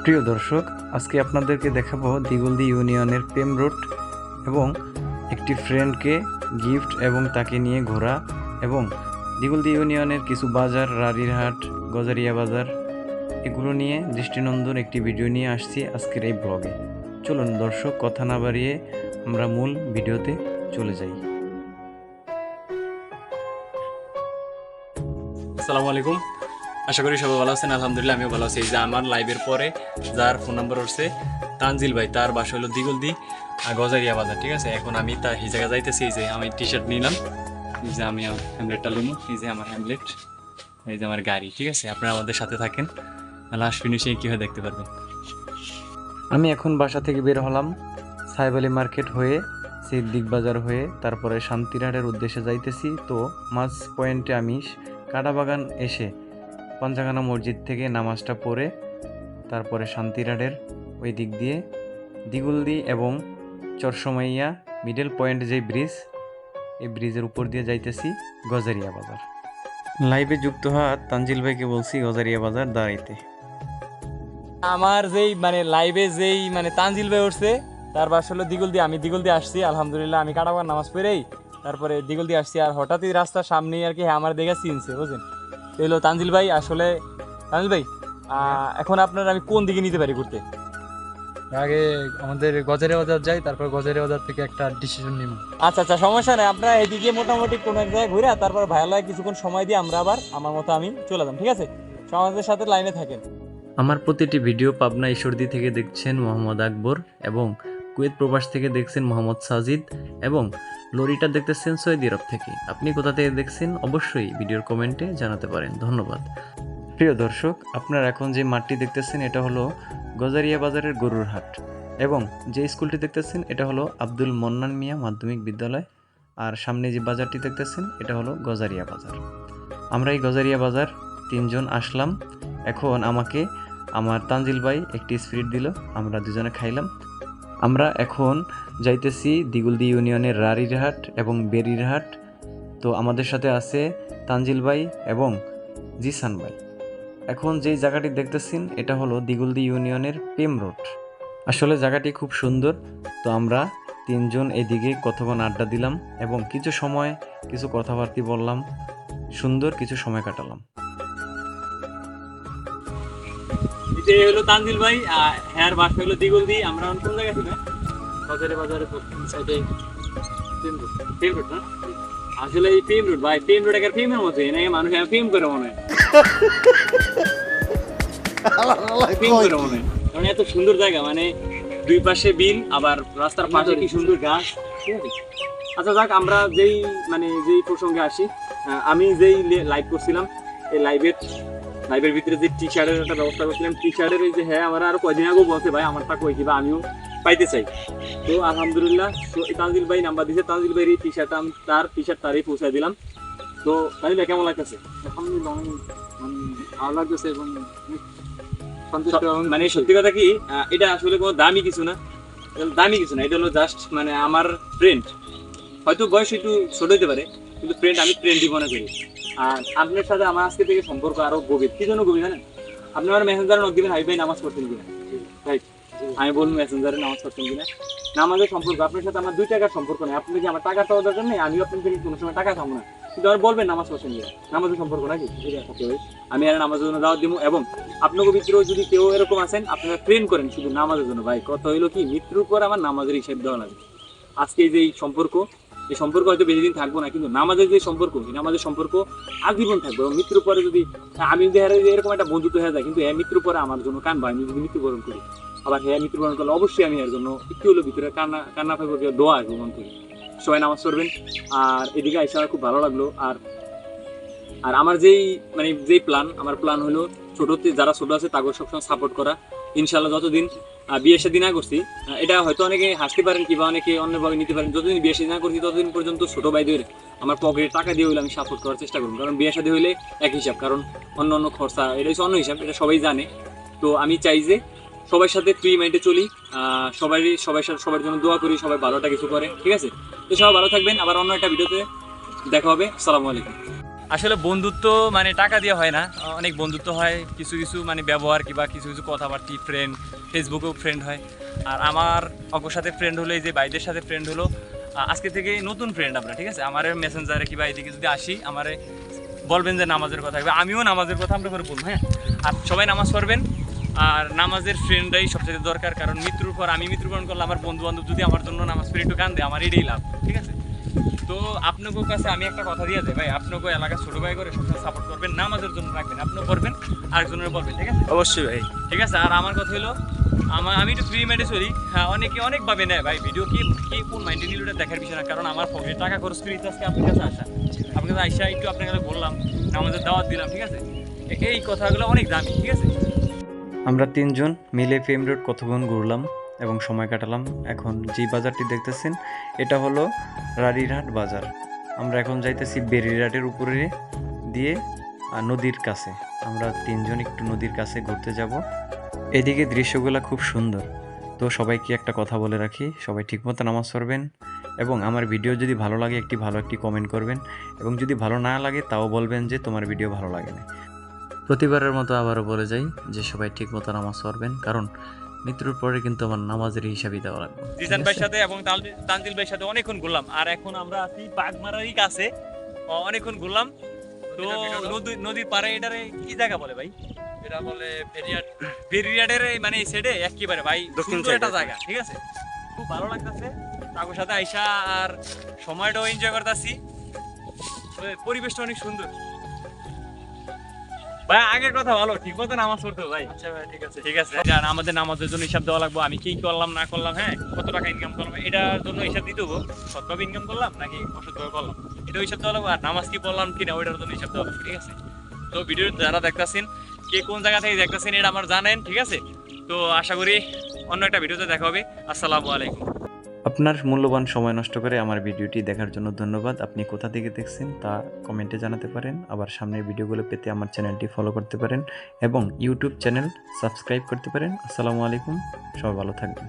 প্রিয় দর্শক, আজকে আপনাদেরকে দেখাবো দিগলদি ইউনিয়নের প্রেম রুট এবং একটি ফ্রেন্ডকে গিফট এবং তাকে নিয়ে ঘোরা এবং দিগলদি ইউনিয়নের কিছু বাজার, রারিরহাট, গজারিয়া বাজার, এগুলো নিয়ে দৃষ্টিনন্দন একটি ভিডিও নিয়ে আসছি আজকের এই ব্লগে। চলুন দর্শক, কথা না বাড়িয়ে আমরা মূল ভিডিওতে চলে যাই। আসসালামু আলাইকুম, আশা করি সবাই ভালো আছেন। আলহামদুলিল্লাহ আমিও ভালো আছি। এই যে আমার লাইভের পরে যার ফোন নাম্বার হচ্ছে তানজিল ভাই, তার বাসা হলো দিগলদি গজারিয়া বাজার, ঠিক আছে। এখন আমি তার এই জায়গায় যাইতেছি। এই যে আমি টি শার্ট নিলাম, এই যে আমি হ্যামলেটটা নিলাম, এই যে আমার হ্যামলেট, এই যে আমার গাড়ি, ঠিক আছে। আপনারা আমাদের সাথে থাকেন, লাস্ট ফিনিশিং কীভাবে দেখতে পারবেন। আমি এখন বাসা থেকে বের হলাম, সাহেব আলী মার্কেট হয়ে, সিদ্দিক বাজার হয়ে, তারপরে শান্তিরহাটের উদ্দেশ্যে যাইতেছি। তো মাঝ পয়েন্টে আমি কাটাবাগান এসে পঞ্চাগানা মসজিদ থেকে নামাজটা পড়ে তারপরে শান্তিরহাটের ওই দিক দিয়ে দিগুলদি এবং চরসমাইয়া মিডল পয়েন্ট যে ব্রিজ, এই ব্রিজের উপর দিয়ে যাইতেছি গজারিয়া বাজার। লাইভে যুক্ত হওয়া তানজিল ভাইকে বলছি গজারিয়া বাজার দাঁড়াইতে। আমার যেই লাইভে যেই তানজিল ভাই উঠছে, তার বাসা হলো দিগলদি, আমি দিগলদি আসছি। আলহামদুলিল্লাহ আমি কাটাবাগান নামাজ পড়েই তারপরে দিগলদি আসছি। আর হঠাৎই রাস্তার সামনেই আর কি আমার দেখে চিনছে, বুঝলেন। এলো তানজিল ভাই। আসলে তানজিল ভাই, এখন আপনার আমি কোন দিকে নিতে পারি ঘুরতে? আগে আমাদের গজারিয়া বাজার যাই, তারপর গজারিয়া বাজার থেকে একটা ডিসিশন নিব। আচ্ছা আচ্ছা, সমস্যা নেই। আপনারা এদিকে মোটামুটি কোনো এক জায়গায় ঘুরে তারপর ভাইয়ালয় কিছুক্ষণ সময় দিয়ে আমরা আবার আমার মতো আমি চলে যাম, ঠিক আছে। সমাজের সাথে লাইনে থাকেন। আমার প্রতিটি ভিডিও পাবনা ঈশ্বরদী থেকে দেখছেন মোহাম্মদ আকবর এবং কুয়েত প্রবাস থেকে দেখছেন মোহাম্মদ সাজিদ এবং লরিটা দেখতেছেন সৌদি আরব থেকে। আপনি কোথা থেকে দেখছেন অবশ্যই ভিডিওর কমেন্টে জানাতে পারেন। ধন্যবাদ। প্রিয় দর্শক, আপনারা এখন যে মাঠটি দেখতেছেন এটা হলো গজারিয়া বাজারের গরুর হাট এবং যে স্কুলটি দেখতেছেন এটা হলো আব্দুল মন্নান মিয়া মাধ্যমিক বিদ্যালয়। আর সামনে যে বাজারটি দেখতেছেন এটা হলো গজারিয়া বাজার। আমরা এই গজারিয়া বাজার তিনজন আসলাম। এখন আমাকে আমার তানজিল ভাই একটি স্পিরিট দিল, আমরা দুজনে খাইলাম। আমরা এখন যাইতেছি দিগুলদি ইউনিয়নের রারিরহাট এবং বেরিরহাট। তো আমাদের সাথে আছে তানজিল ভাই এবং জিসান ভাই। এখন যেই জায়গাটি দেখতেছেন এটা হলো দিগুলদি ইউনিয়নের প্রেম রোড। আসলে জায়গাটি খুব সুন্দর। তো আমরা তিনজন এদিকে কতক্ষণ আড্ডা দিলাম এবং কিছু সময় কিছু কথাবার্তা বললাম, সুন্দর কিছু সময় কাটালাম। এই হলো তানজিল ভাই, হ্যার বাসা হলো দিগলদি। আমরা কোন জায়গায় ছিল? গজারিয়া বাজারের পশ্চিম সাইডে প্রেম রোড না? আসলে এই প্রেম রোড ভাই, প্রেম রোড একটা প্রেমের মতো, এখানে মানুষ প্রেম করে মনে হয়, প্রেম করে মনে হয়। কারণ এত সুন্দর জায়গা, দুই পাশে বিল, আবার রাস্তার পাশে কি সুন্দর গাছ। আচ্ছা যাক, আমরা যেই যেই প্রসঙ্গে আসি, আমি যেই লাইভ করছিলাম, এই লাইভের ভিতরে যে টি শার্টের একটা ব্যবস্থা করছিলাম, টি শার্টের এই যে আমার আরো কয়দিন আগেও বলছে ভাই আমারটা কই কিবা আমিও পাইতে চাই। তো আলহামদুলিল্লাহ তানজিল ভাই নাম্বার দিয়েছে, তানজিল ভাইয়ের এই টি শার্ট তার টি শার্ট তারই পৌঁছায় দিলাম। তো তানজিল ভাই কেমন লাগতেছে? আলহামদুলিল্লাহ ভালো লাগতেছে এবং সত্যি কথা কি, এটা আসলে কোনো দামি কিছু না, এটা হলো জাস্ট আমার ফ্রেন্ড। হয়তো বয়স একটু ছোট হতে পারে, কিন্তু ফ্রেন্ড, আমি ফ্রেন্ডই মনে করি। আর আপনার সাথে আমার আজকে থেকে সম্পর্ক আরো গভীর। কি জন্য গভীর জানেন? আপনি আমার মেসেঞ্জারে নক দিবেন, ভাই নামাজ পড়তেন কিনা, রাইট? আমি বলবো মেসেঞ্জারে নামাজ পড়তেন কিনা। নামাজের সম্পর্ক, আপনার সাথে আমার 2 টাকার সম্পর্ক নেই। আপনি কি আমার টাকা চাওয়া দরকার নেই, আমিও আপনার থেকে কোনো সময় টাকা চাবো না, কিন্তু আমার বলবেন নামাজ পড়তেন কিনা। নামাজের সম্পর্ক নাকি? আমি আর নামাজের জন্য দাওয়াত দিব। এবং আপনাকে ভিতরেও যদি কেউ এরকম আছেন, আপনারা ট্রেন করেন শুধু নামাজের জন্য। ভাই কথা হইলো কি, মৃত্যুর পর আমার নামাজের হিসেব দেওয়া লাগে। আজকে যে সম্পর্ক, এই সম্পর্ক হয়তো বেশি দিন থাকবো না, কিন্তু নামাজের যে সম্পর্ক, এই নামাজের সম্পর্ক আজীবন থাকবো। এবং মৃত্যুর পরে যদি আমি এরকম একটা বন্ধুত্ব হয়ে যায়, কিন্তু মৃত্যুর পরে আমার জন্য কানবা, আমি যদি মৃত্যুবরণ করি, আবার মৃত্যুবরণ করলে অবশ্যই আমি এর জন্য একটু হলো ভিতরে কান্না পাইব, দোয়া আসবো মন থেকে। সবাই নামাজ পড়বেন। আর এদিকে আইসা আমার খুব ভালো লাগলো। আর আমার যেই আমার প্ল্যান হলো ছোটতে যারা ছোট আছে তাকে সবসময় সাপোর্ট করা। ইনশাল্লাহ যতদিন বিয়ে শাদী না করছি, এটা হয়তো অনেকে হাসতে পারেন কিংবা অনেকে অন্যভাবে নিতে পারেন, যতদিন বিয়ে শাদী না করছি ততদিন পর্যন্ত ছোট ভাইদের আমার পকেটে টাকা দিয়ে হলে আমি সাপোর্ট করার চেষ্টা করব। কারণ বিয়ে শাদী হলে এক হিসাব, কারণ অন্য খরচা, এটা হচ্ছে অন্য হিসাব, এটা সবাই জানে। তো আমি চাই যে সবার সাথে ফ্রি মাইন্ডে চলি, সবার জন্য দোয়া করি, সবাই ভালোটা কিছু করে, ঠিক আছে। তো সবাই ভালো থাকবেন, আবার অন্য একটা ভিডিওতে দেখা হবে। আসসালামু আলাইকুম। আসলে বন্ধুত্ব মানে টাকা দিয়ে হয় না, অনেক বন্ধুত্ব হয় কিছু কিছু মানে ব্যবহার কিংবা কিছু কিছু কথাবার্তি ফ্রেন্ড, ফেসবুকেও ফ্রেন্ড হয়। আর আমার অগোর সাথে ফ্রেন্ড হলো, এই যে ভাইদের সাথে ফ্রেন্ড হলো আজকে থেকে নতুন ফ্রেন্ড আমরা, ঠিক আছে? আমার মেসেঞ্জারে কিংবা এদিকে যদি আসি আমারে বলবেন যে নামাজের কথা, আমিও নামাজের কথা আমরা করে বলবো, হ্যাঁ? আর সবাই নামাজ পড়বেন। আর নামাজের ফ্রেন্ডটাই সবচেয়ে দরকার, কারণ মৃত্যুর পর আমি মৃত্যুবরণ করলে আমার বন্ধু বান্ধব যদি আমার জন্য নামাজ পড়ে একটু কান্দে, আমার এটাই লাভ, ঠিক আছে? তো আপনাদের কাছে আমি একটা কথা দিয়ে যাই ভাই, আপনাকে এলাকার ছোট ভাই করে সবসময় সাপোর্ট করবেন, নামাজের জন্য রাখবেন, আপনিও করবেন আরেকজনের বলবেন, ঠিক আছে? অবশ্যই ভাই। ঠিক আছে। আর আমার কথা হলো আমি একটু ফ্রি মাইন্ডে চলি। হ্যাঁ, অনেকে অনেকভাবে নেয় ভাই, ভিডিও কি কোন মাইন্ডে নিল ওটা দেখার বিষয় না, কারণ আমার পকেটে টাকা খরচ করি তো আজকে আপনার কাছে আসা, আপনার কাছে আইসা একটু আপনার কাছে বললাম, নামাজের দাওয়াত দিলাম, ঠিক আছে? এই কথাগুলো অনেক দামি, ঠিক আছে? আমরা তিনজন মিলে ফেম রোড কতক্ষণ ঘুরলাম এবং সময় কাটালাম। এখন যে বাজারটি দেখতেছেন এটা হলো রানীরহাট বাজার। আমরা এখন যাইতেছি বেরিরহাটের উপরে দিয়ে নদীর কাছে। আমরা তিনজন একটু নদীর কাছে ঘুরতে যাব। এদিকে দৃশ্যগুলো খুব সুন্দর। তো সবাইকে একটা কথা বলে রাখি, সবাই ঠিকমতো নামাজ পড়বেন এবং আমার ভিডিও যদি ভালো লাগে একটি কমেন্ট করবেন, এবং যদি ভালো না লাগে তাও বলবেন যে তোমার ভিডিও ভালো লাগে না। প্রতিবারের মতো আবারও বলে যাই যে সবাই ঠিকমতো নামাজ পড়বেন, কারণ মৃত্যুর পরে কিন্তু আমার নামাজের হিসাবই দেওয়া লাগবে। জিসান ভাইয়ের সাথে এবং তানজিল ভাইয়ের সাথে অনেকক্ষণ ঘুরলাম, আর এখন আমরা আছি বাগমারারই কাছে। অনেকক্ষণ ঘুরলাম। তো নদীর পাড়ে এটারে কি জায়গা বলে ভাই? এটা বলে বেরিয়াটের মানে এই সাইডে একেবারে ভাই দক্ষিণ সুন্দর একটা side এ। জায়গা, ঠিক আছে? খুব ভালো লাগতেছে তার সাথে আইসা, আর সময়টাও এনজয় করতেছি, পরিবেশটা অনেক সুন্দর। ভাই আগের কথা ভালো, ঠিক মতো নামাজ পড়তে হবে ভাই। আচ্ছা ভাই, ঠিক আছে। ঠিক আছে, আর আমাদের নামাজের জন্য হিসাব দেওয়া লাগবে, আমি কি করলাম না করলাম, হ্যাঁ, কত টাকা ইনকাম করলাম, এটার জন্য হিসাব দিতে হবে। সৎভাবে ইনকাম করলাম নাকি অসৎভাবে করলাম, এটাও হিসাব দেওয়া লাগবে। আর নামাজ কি পড়লাম কিনা ওইটার জন্য হিসাব দেওয়া লাগবে, ঠিক আছে? তো ভিডিও যারা দেখতেছেন, কে কোন জায়গা থেকে দেখতেছেন এটা আমার জানেন, ঠিক আছে? তো আশা করি অন্য একটা ভিডিওতে দেখা হবে। আসসালামু আলাইকুম। আপনার মূল্যবান সময় নষ্ট করে আমার ভিডিওটি দেখার জন্য ধন্যবাদ। আপনি কোথা থেকে দেখছেন তা কমেন্টে জানাতে পারেন। আবার সামনের ভিডিওগুলো পেতে আমার চ্যানেলটি ফলো করতে পারেন এবং ইউটিউব চ্যানেল সাবস্ক্রাইব করতে পারেন। আসসালামু আলাইকুম, সবাই ভালো থাকবেন।